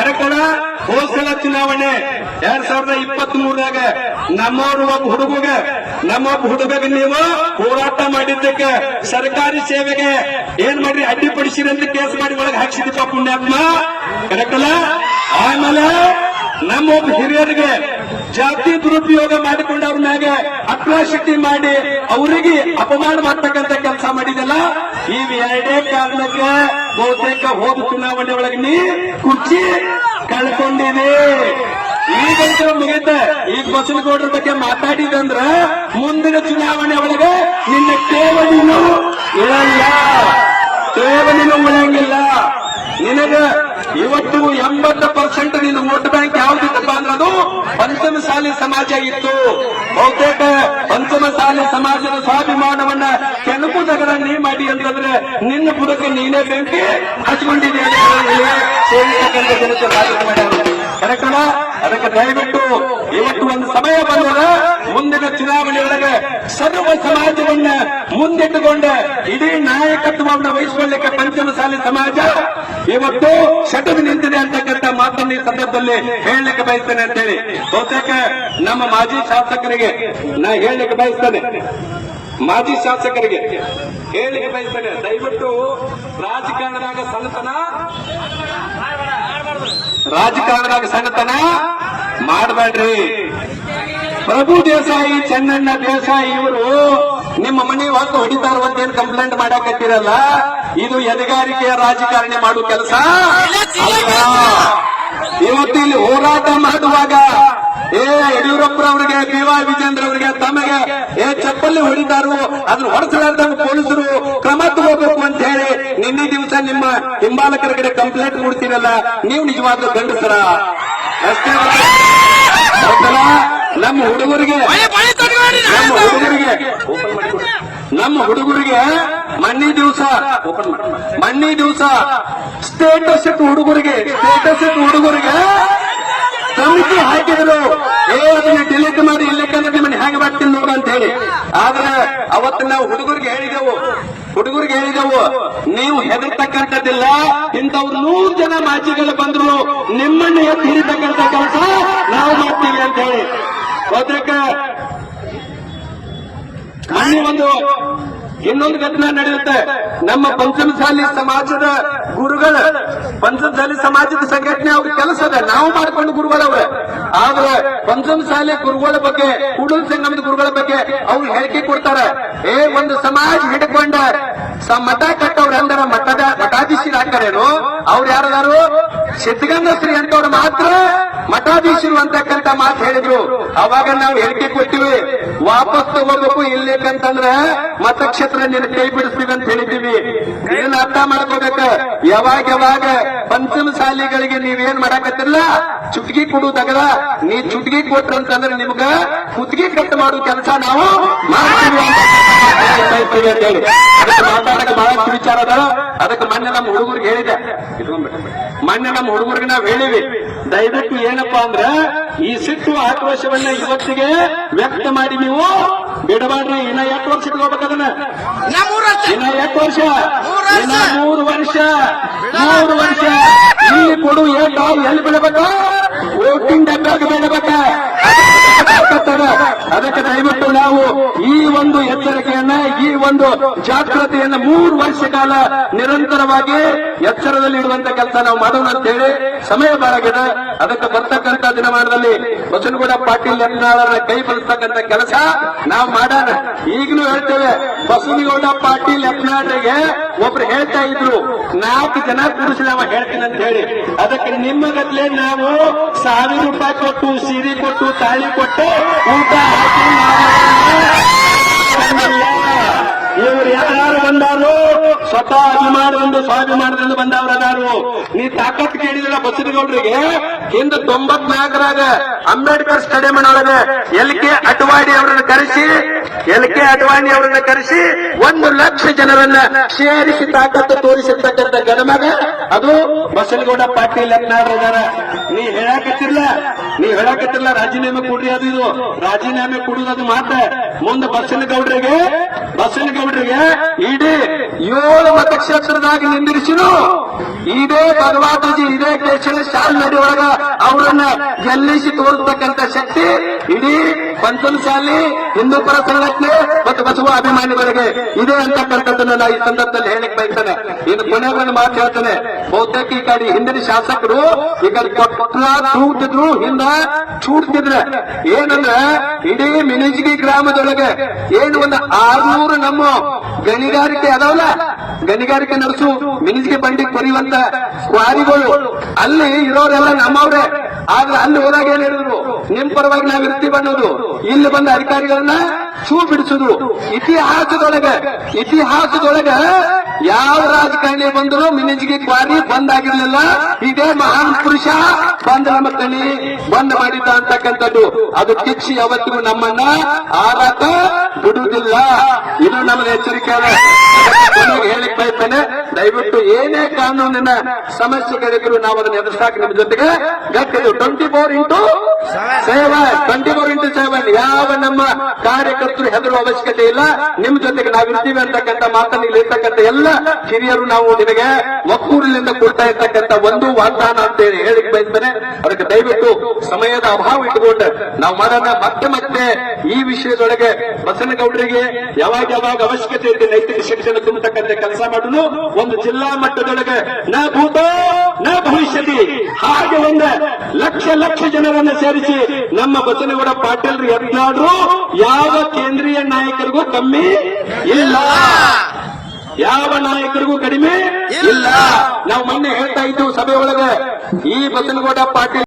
Correct ಅಲ್ಲ. ಹೋದ್ಸಲ ಚುನಾವಣೆ 2023ದಾಗ ನಮ್ಮೊಬ್ಬ ಹುಡುಗ ನೀವು ಹೋರಾಟ ಮಾಡಿದ್ದಕ್ಕೆ ಸರ್ಕಾರಿ ಸೇವೆಗೆ ಏನ್ ಮಾಡ್ರಿ ಅಡ್ಡಿಪಡಿಸಿರಿ ಅಂತ ಕೇಸ್ ಮಾಡಿ ಒಳಗೆ ಹಾಕ್ಸಿದಪ್ಪ ಪುಣ್ಯಾತ್ಮ. ಕರೆಕ್ಟ್ ಅಲ್ಲ. ಆಮೇಲೆ ನಮ್ಮೊಬ್ಬ ಹಿರಿಯರಿಗೆ ಜಾತಿ ದುರುಪಯೋಗ ಮಾಡಿಕೊಂಡು ಅವ್ರ ಮ್ಯಾಗೆ ಅಟ್ರಾಸಿಟಿ ಮಾಡಿ ಅವರಿಗೆ ಅಪಮಾನ ಮಾಡ್ತಕ್ಕಂಥ ಕೆಲಸ ಮಾಡಿದಲ್ಲ. ಈ ಎರಡೇ ಕಾರಣಕ್ಕೆ ಬಹುತೇಕ ಹೋದ ಚುನಾವಣೆ ಒಳಗೆ ನೀ ಕುರ್ಚಿ ಕಳ್ಕೊಂಡಿದೆ. ಈಗಂತೂ ಮುಗಿತ. ಈಗ ಬಸವನಗೌಡರ ಬಗ್ಗೆ ಮಾತಾಡಿದಂದ್ರ ಮುಂದಿನ ಚುನಾವಣೆ ಒಳಗೆ ನಿನ್ನ ಠೇವಣಿನೂ ಇಳಲ್ಲ, ಠೇವಣಿನೂ ಉಳಂಗಿಲ್ಲ. ನಿನಗ ಇವತ್ತು 80% ನಿನ್ನ ವೋಟ್ ಬ್ಯಾಂಕ್ ಯಾವ್ದಿತ್ತಪ್ಪ ಅಂದ್ರೆ ಅದು ಪಂಚಮಸಾಲಿ ಸಮಾಜ ಇತ್ತು. ಬಹುತೇಕ ಪಂಚಮಸಾಲಿ ಸಮಾಜದ ಸ್ವಾಭಿಮಾನವನ್ನ ಕೆಣಕುದಗರ ನೀ ಮಾಡಿ ಅಂತಂದ್ರೆ ನಿನ್ನ ಬುಡಕ್ಕೆ ನೀನೇ ಬೆಂಕಿ ಹಚ್ಕೊಂಡಿದ್ದೀಯ. ಕರೆಕ್ಟ್ ಅಲ್ಲ. ಅದಕ್ಕೆ ದಯವಿಟ್ಟು ಇವತ್ತು ಒಂದು ಸಮಯ ಬಂದರೆ ಮುಂದಿನ ಚುನಾವಣೆಯೊಳಗೆ ಸರ್ವ ಸಮಾಜವನ್ನ ಮುಂದಿಟ್ಟುಕೊಂಡ ಇಡೀ ನಾಯಕತ್ವವನ್ನು ವಹಿಸಿಕೊಳ್ಳಲಿಕ್ಕೆ ಪಂಚಮಸಾಲಿ ಸಮಾಜ ಇವತ್ತು ಶಟು ನಿಂತಿದೆ ಅಂತಕ್ಕಂಥ ಮಾತನ್ನು ಈ ಸಂದರ್ಭದಲ್ಲಿ ಹೇಳಲಿಕ್ಕೆ ಬಯಸ್ತೇನೆ ಅಂತ ಹೇಳಿ ಬಹುತೇಕ ನಮ್ಮ ಮಾಜಿ ಶಾಸಕರಿಗೆ ನಾ ಹೇಳಲಿಕ್ಕೆ ಬಯಸ್ತೇನೆ. ಮಾಜಿ ಶಾಸಕರಿಗೆ ಹೇಳಲಿಕ್ಕೆ ಬಯಸ್ತೇನೆ, ದಯವಿಟ್ಟು ರಾಜಕಾರಣದಾಗ ಸಣ್ಣತನ ಮಾಡಬೇಡ್ರಿ. ಪ್ರಭು ದೇಸಾಯಿ, ಚೆನ್ನಣ್ಣ ದೇಸಾಯಿ ಇವರು ನಿಮ್ಮ ಮನೆ ಹೊತ್ತು ಹೊಡಿತಾರಂತೇನು ಕಂಪ್ಲೇಂಟ್ ಮಾಡಾಕತ್ತಿರಲ್ಲ. ಇದು ಎದೆಗಾರಿಕೆಯ ರಾಜಕಾರಣಿ ಮಾಡುವ ಕೆಲಸ. ಇವತ್ತು ಇಲ್ಲಿ ಹೋರಾಟ ಮಾಡುವಾಗ ಯಡಿಯೂರಪ್ಪರವರಿಗೆ, ಬಿ.ವೈ. ವಿಜೇಂದ್ರ ಅವರಿಗೆ ತಮಗೆ ಚಪ್ಪಲಿ ಹೊಡಿತಾರೋ ಅದನ್ನ ಹೊಡೆಸಲಾರ್ದಂಗ ಪೊಲೀಸರು ಕ್ರಮ ತಗೋಬೇಕು ಅಂತ ಹೇಳಿ ನಿನ್ನೆ ದಿವಸ ನಿಮ್ಮ ಹಿಂಬಾಲಕರ ಕಡೆ ಕಂಪ್ಲೇಂಟ್ ಕೊಡ್ತೀರಲ್ಲ, ನೀವು ನಿಜವಾದ ಗಂಡಸರ ಅಷ್ಟೇ. ನಮ್ಮ ಹುಡುಗರಿಗೆ ಮಣ್ಣಿ ದಿವಸ ಸ್ಟೇಟಸ್ ಇಟ್ಟು ಹುಡುಗರಿಗೆ ಸಮಿತಿ ಹಾಕಿದ್ರು. ಅದನ್ನ ಡಿಲೀಟ್ ಮಾಡಿ ಇಲ್ಲಕ್ಕಂದ್ರೆ ನಿಮ್ಮನ್ನ ಹೇಗೆ ಮಾಡ್ತೀನಿ ನೋಡು ಅಂತ ಹೇಳಿ. ಆದ್ರೆ ಅವತ್ತು ನಾವು ಹುಡುಗರಿಗೆ ಹೇಳಿದೆವು, ನೀವು ಹೆದರ್ತಕ್ಕಂಥದ್ದಿಲ್ಲ. ಇಂಥವ್ರು 100 ಜನ ಮಾಜಿಗಳು ಬಂದ್ರು ನಿಮ್ಮನ್ನು ಎತ್ತಿ ಹಿಡಿತಕ್ಕಂಥ ಕೆಲಸ ನಾವು ಮಾಡ್ತೀವಿ ಅಂತ ಹೇಳಿ. ಹೋದ್ರಕ್ಕ ಇನ್ನೊಂದು ಘಟನೆ ನಡೆಯುತ್ತೆ. ನಮ್ಮ ಪಂಚಮಸಾಲಿ ಸಮಾಜದ ಗುರುಗಳು, ಪಂಚಮಸಾಲಿ ಸಮಾಜದ ಸಂಘಟನೆ ಅವ್ರ ಕೆಲಸ ಅದ, ನಾವು ಮಾಡ್ಕೊಂಡು ಗುರುಗಳವ್ರೆ. ಆದ್ರೆ ಪಂಚಮಸಾಲಿ ಗುರುಗಳ ಬಗ್ಗೆ, ಕೂಡಲ ಸಂಗಮದ ಗುರುಗಳ ಬಗ್ಗೆ ಅವ್ರು ಹೇಳಿಕೆ ಕೊಡ್ತಾರೆ. ಒಂದು ಸಮಾಜ ಹಿಡ್ಕೊಂಡ ಮಠ ಕಟ್ಟವ್ರ ಅಂದ್ರ ಮಠಾಧೀಶರು ಹಾಕಾರೇನು? ಅವ್ರು ಯಾರು? ಸಿದ್ಧಗಂಗಶ್ರೀ ಅಂತವ್ರು ಮಾತ್ರ ಮಠಾಧೀಶರು ಅಂತಕ್ಕಂಥ ಮಾತು ಹೇಳಿದ್ರು. ಅವಾಗ ನಾವು ಹೇಳಿಕೆ ಕೊಟ್ಟಿವಿ, ವಾಪಸ್ ತಗೋಬೇಕು, ಇಲ್ಲೇಕಂತಂದ್ರೆ ಮತಕ್ಷೇತ್ರ ನಿನ್ನ ಕೈ ಬಿಡಿಸ್ತೀವಿ ಅಂತ ಹೇಳಿದ್ದೀವಿ. ಇದನ್ನ ಅರ್ಥ ಮಾಡ್ಕೋಬೇಕು. ಯಾವಾಗ ಪಂಚಮಸಾಲಿಗಳಿಗೆ ನೀವೇನ್ ಮಾಡಾಕತ್ತಿರಲ್ಲ, ಚುಟ್ಗಿ ಕೊಡುವುದಾಗದ. ನೀ ಚುಟ್ಗಿ ಕೊಟ್ರಂತಂದ್ರೆ ನಿಮ್ಗ ಕುತ್ತಿಗೆ ಕಟ್ಟು ಮಾಡುವ ಕೆಲಸ ನಾವು ಮಾಡ್ತೀವಿ ಅಂತ ಹೇಳಿ. ಅದಕ್ಕೆ ಮಾತಾಡಕ್ಕೆ ಬಹಳಷ್ಟು ವಿಚಾರ ಅದ. ಅದಕ್ಕೆ ಮೊನ್ನೆ ನಮ್ಮ ಹುಡುಗರಿಗೆ ಹೇಳಿದೆ, ನಾವು ಹೇಳಿವಿ, ದಯವಿಟ್ಟು ಏನಪ್ಪಾ ಅಂದ್ರ ಈ ಸಿಟ್ಟು ಆಕ್ರೋಶವನ್ನ ಇವತ್ತಿಗೆ ವ್ಯಕ್ತ ಮಾಡಿ ನೀವು ಬಿಡಬಾಡ್ರಿ. ಇನ್ನ 8 ವರ್ಷ ಇಟ್ಕೋಬೇಕದನ್ನ, ಇನ್ನ 8 ವರ್ಷ, ಇನ್ನ 3 ವರ್ಷ ಇಲ್ಲಿ ಕೊಡು. ಎಲ್ಲಿ ಬಿಡಬೇಕ? ವೋಟಿಂಗ್ ಡಬ್ಬ್ಯಾಗ ಬಿಡಬೇಕ. ಅದಕ್ಕೆ ದಯವಿಟ್ಟು ನಾವು ಈ ಒಂದು ಎಚ್ಚರಿಕೆಯನ್ನ, ಈ ಒಂದು ಜಾಗೃತಿಯನ್ನ 3 ವರ್ಷ ಕಾಲ ನಿರಂತರವಾಗಿ ಎಚ್ಚರದಲ್ಲಿ ಇಡುವಂತ ಕೆಲಸ ನಾವು ಮಾಡೋಣ ಅಂತ ಹೇಳಿ ಸಮಯ ಬಾಳಾಗಿದೆ. ಅದಕ್ಕೆ ಬರ್ತಕ್ಕಂಥ ದಿನಮಾನದಲ್ಲಿ ಬಸವನಗೌಡ ಪಾಟೀಲ್ ಯತ್ನಾಳರ ಕೈ ಬಲಿಸ್ತಕ್ಕಂಥ ಕೆಲಸ ನಾವು ಮಾಡೋಣ. ಈಗಲೂ ಹೇಳ್ತೇವೆ, ಬಸವನಗೌಡ ಪಾಟೀಲ್ ಯತ್ನಾಳರಿಗೆ ಒಬ್ರು ಹೇಳ್ತಾ ಇದ್ರು, 4 ಜನ ಕೂರಿಸಿ ನಾವು ಹೇಳ್ತೀನಿ ಅಂತ ಹೇಳಿ. ಅದಕ್ಕೆ ನಿಮ್ಮ ಗದ್ಲೆ ನಾವು 1000 ರೂಪಾಯಿ ಕೊಟ್ಟು, ಸೀರೆ ಕೊಟ್ಟು, ತಾಳಿ ಕೊಟ್ಟು ಊಟ ಹಾಕಿ ಇವರು ಯಾರು ಬಂದಾರು? ಸ್ವತಃ ಅಭಿಮಾನದಿಂದ, ಸ್ವಾಭಿಮಾನದಿಂದ ಬಂದವರದಾರು. ನೀ ತಾಕತ್ ಕೇಳಿದಿಲ್ಲ ಬಸವನಗೌಡರಿಗೆ. ಹಿಂದೆ 94ರಾಗ ಅಂಬೇಡ್ಕರ್ ಸ್ಟೇಡಿಯಂ ಒಳಗೆ ಎಲ್.ಕೆ. ಅಡ್ವಾಣಿ ಅವರನ್ನು ಕರೆಸಿ 1 ಲಕ್ಷ ಜನರನ್ನ ಸೇರಿಸಿ ತಾಕತ್ತು ತೋರಿಸಿರ್ತಕ್ಕಂಥ ಗಣಮಗ ಅದು ಬಸವನಗೌಡ ಪಾಟೀಲ್ ಯತ್ನಾಳರ. ನೀ ಹೇಳಾಕತ್ತಿರ್ಲ ರಾಜೀನಾಮೆ ಕೊಡ್ರಿ, ಅದು ಇದು ರಾಜೀನಾಮೆ ಕೊಡುವುದು ಮಾತ್ರ. ಮುಂದೆ ಬಸವನಗೌಡರಿಗೆ ಇಡೀ 7 ಮತಕ್ಷೇತ್ರದಾಗ ನಿಂದಿರಿಸಿನು. ಇದೇ ಭಗವಾತಜಿ, ಇದೇ ದೇಶದ ಕಾಲ್ನಡಿ ಒಳಗ ಅವರನ್ನ ಗೆಲ್ಲಿಸಿ ತೋರಿಸ್ತಕ್ಕಂಥ ಶಕ್ತಿ ಇಡೀ ಪಂಚಮಸಾಲಿ ಹಿಂದೂ ಪರ ಸಂಘಟನೆ ಮತ್ತು ಬಸವ ಅಭಿಮಾನಿಗಳಿಗೆ ಇದೆ ಅಂತಕ್ಕಂಥದ್ದನ್ನ ನಾ ಈ ಸಂದರ್ಭದಲ್ಲಿ ಹೇಳಿಕ್ ಬಯಸ್ತೇನೆ. ಇನ್ನು ಕೊನೆಗೊಂದು ಮಾತು ಹೇಳ್ತೇನೆ. ಬಹುತೇಕ ಈ ಕಡೆ ಹಿಂದಿನ ಶಾಸಕರು ಈ ಕಡೆ ಕೊಟ್ಟ ತೂಗ್ತಿದ್ರು, ಹಿಂದ ಚೂಡ್ತಿದ್ರ. ಏನಂದ್ರ ಇಡೀ ಮಿನಿಜ್ಗಿ ಗ್ರಾಮದೊಳಗೆ ಏನು ಒಂದು 600 ನಮ್ಮ ಗಣಿಗಾರಿಕೆ ಅದಾವಲ್ಲ, ಗಣಿಗಾರಿಕೆ ನಡೆಸು ಮಿನಿಜ್ಗಿ ಬಂಡಿ ಕೊರಿಯುವಂತ ಕ್ವಾರಿಗಳು ಅಲ್ಲಿ ಇರೋರೆಲ್ಲ ನಮ್ಮವ್ರೆ. ಆದ್ರೆ ಅಲ್ಲಿ ಹೋದಾಗ ಏನ್ ಹೇಳಿದ್ರು, ನಿಮ್ ಪರವಾಗಿ ನಾವ್ ಇರ್ತೀವಿ ಅನ್ನೋದು, ಇಲ್ಲಿ ಬಂದ ಅಧಿಕಾರಿಗಳನ್ನ ಚೂ ಬಿಡಿಸುದು. ಇತಿಹಾಸದೊಳಗ ಯಾವ ರಾಜಕಾರಣಿ ಬಂದ್ರು ಮಿನಿಜ್ಗಿ ಕ್ವಾರಿ ಬಂದ್ ಆಗಿರ್ಲಿಲ್ಲ. ಇದೇ ಮಹಾನ್ ಪುರುಷ ಬಂದ್ ನಮ್ಮ ಕಣಿ ಬಂದ್ ಮಾಡಿದ್ದ ಅಂತಕ್ಕಂಥದ್ದು. ಅದು ಕಿಚ್ಚಿ ಯಾವತ್ತಿಗೂ ನಮ್ಮನ್ನ ಆರಾಟ ಬಿಡುವುದಿಲ್ಲ. ಇದು ನಮ್ಮದ ಎಚ್ಚರಿಕೆ. ಹೇಳಿಕ್ ಬಯಸ್ತೇನೆ, ದಯವಿಟ್ಟು ಏನೇ ಕಾನೂನಿನ ಸಮಸ್ಯೆಗಳಿದ್ರು ನಾವು ಅದನ್ನ ಎದುರಿಸಾಕ ನಿಮ್ಮ ಜೊತೆಗೆ ಗಟ್ಟಿದ್ದು 24x7 ಯಾವ ನಮ್ಮ ಕಾರ್ಯಕರ್ತರು ಹೆದರುವ ಅವಶ್ಯಕತೆ ಇಲ್ಲ. ನಿಮ್ ಜೊತೆಗೆ ನಾವಿರ್ತೀವಿ ಅಂತಕ್ಕಂಥ ಮಾತನ್ನು ಇಲ್ಲಿ ಇರ್ತಕ್ಕಂಥ ಎಲ್ಲ ಹಿರಿಯರು ನಾವು ನಿಮಗೆ ಒಕ್ಕೂರಿನಿಂದ ಕೊಡ್ತಾ ಇರ್ತಕ್ಕಂಥ ಒಂದು ವಾಗ್ದಾನ ಅಂತ ಹೇಳಿ ಹೇಳಿಕ್ ಬಯಸ್ತೇನೆ. ಅದಕ್ಕೆ ದಯವಿಟ್ಟು ಸಮಯದ ಅಭಾವ ಇಟ್ಟುಕೊಂಡು ನಾವು ಮಾಡೋಣ. ಮತ್ತೆ ಈ ವಿಷಯದೊಳಗೆ ಬಸನಗೌಡರಿಗೆ ಯಾವಾಗ ಅವಶ್ಯಕತೆ ಇದೆ ನೈತಿಕ ಶಿಕ್ಷಣ ತುಂಬತಕ್ಕಂಥ ಕೆಲಸ ಮಾಡಲು ಒಂದು ಜಿಲ್ಲಾ ಮಟ್ಟದೊಳಗೆ ನ ಭೂತ ನ ಭವಿಷ್ಯತಿ ಹಾಗೆ ಒಂದು ಲಕ್ಷ ಜನರನ್ನು ಸೇರಿಸಿ ನಮ್ಮ ಬಸನಗೌಡ ಪಾಟೀಲ್ ಯತ್ನಾಳ್ರು ಯಾವ ಕೇಂದ್ರೀಯ ನಾಯಕರಿಗೂ ಕಮ್ಮಿ ಇಲ್ಲ, ಯಾವ ನಾಯಕರಿಗೂ ಕಡಿಮೆ ಇಲ್ಲ. ನಾವು ಮೊನ್ನೆ ಹೇಳ್ತಾ ಇದ್ದು ಸಭೆ ಒಳಗೆ, ಈ ಬಸನಗೌಡ ಪಾಟೀಲ್